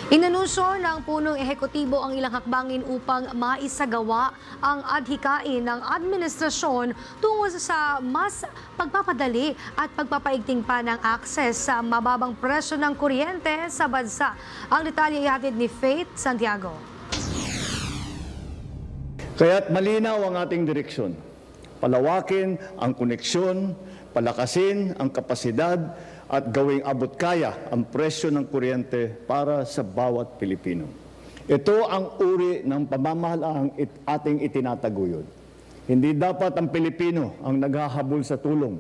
Inanunsyo ng punong ehekutibo ang ilang hakbangin upang maisagawa ang adhikain ng administrasyon tungo sa mas pagpapadali at pagpapaigting pa ng akses sa mababang presyo ng kuryente sa bansa. Ang detalye ihatid ni Faith Santiago. Kaya't malinaw ang ating direksyon. Palawakin ang koneksyon, palakasin ang kapasidad at gawing abot kaya ang presyo ng kuryente para sa bawat Pilipino. Ito ang uri ng pamamahalaang ating itinataguyod. Hindi dapat ang Pilipino ang naghahabol sa tulong.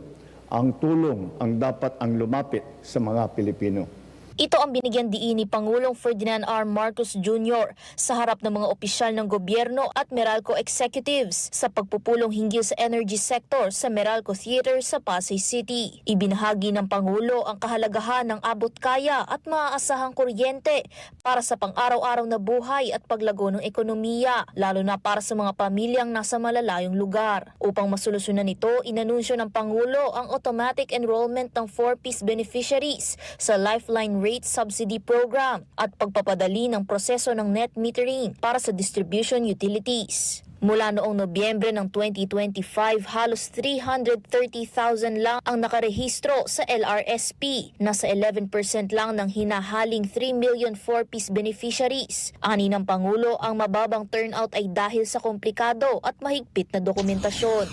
Ang tulong ang dapat ang lumapit sa mga Pilipino. Ito ang binigyan diin ni Pangulong Ferdinand R. Marcos Jr. sa harap ng mga opisyal ng gobyerno at Meralco executives sa pagpupulong hinggil sa energy sector sa Meralco Theater sa Pasay City. Ibinahagi ng Pangulo ang kahalagahan ng abot kaya at maaasahang kuryente para sa pang-araw-araw na buhay at paglago ng ekonomiya, lalo na para sa mga pamilyang nasa malalayong lugar. Upang masolusyonan ito, inanunsyo ng Pangulo ang automatic enrollment ng 4-piece beneficiaries sa Lifeline Rate Subsidy Program at pagpapadali ng proseso ng net metering para sa distribution utilities. Mula noong Nobyembre ng 2025, halos 330,000 lang ang nakarehistro sa LRSP. Nasa 11% lang ng hinahaling 3 million 4-piece beneficiaries. Ani ng Pangulo, ang mababang turnout ay dahil sa komplikado at mahigpit na dokumentasyon.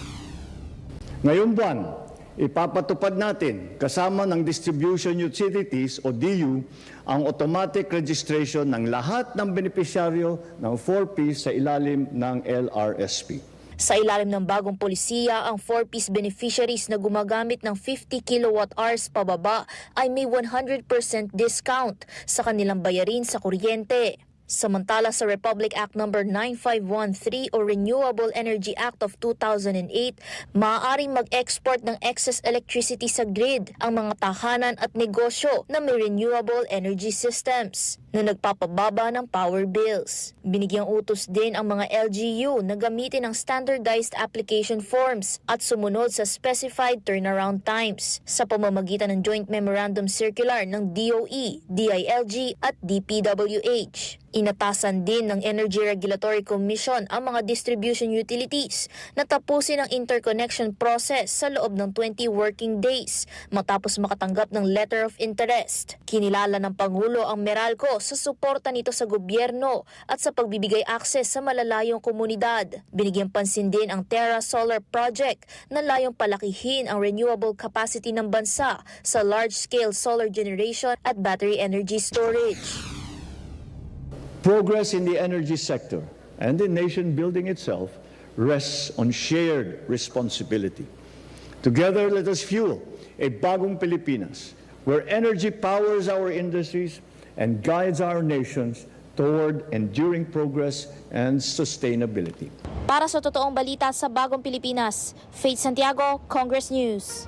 Ngayong buwan, ipapatupad natin kasama ng distribution utilities o DU ang automatic registration ng lahat ng benepisyaryo ng 4-piece sa ilalim ng LRSP. Sa ilalim ng bagong polisiya, ang 4-piece beneficiaries na gumagamit ng 50 kilowatt-hours pababa ay may 100% discount sa kanilang bayarin sa kuryente. Samantala sa Republic Act No. 9513 o Renewable Energy Act of 2008, maaaring mag-export ng excess electricity sa grid ang mga tahanan at negosyo na may renewable energy systems na nagpapababa ng power bills. Binigyang utos din ang mga LGU na gamitin ang standardized application forms at sumunod sa specified turnaround times sa pamamagitan ng Joint Memorandum Circular ng DOE, DILG at DPWH. Inatasan din ng Energy Regulatory Commission ang mga distribution utilities na tapusin ang interconnection process sa loob ng 20 working days matapos makatanggap ng letter of interest. Kinilala ng Pangulo ang Meralco sa suporta nito sa gobyerno at sa pagbibigay akses sa malalayong komunidad. Binigyang pansin din ang Terra Solar Project na layong palakihin ang renewable capacity ng bansa sa large-scale solar generation at battery energy storage. Progress in the energy sector and the nation building itself rests on shared responsibility. Together, let us fuel a bagong Pilipinas where energy powers our industries and guides our nations toward enduring progress and sustainability. Para sa totoong balita sa Bagong Pilipinas, Faith Santiago, Congress News.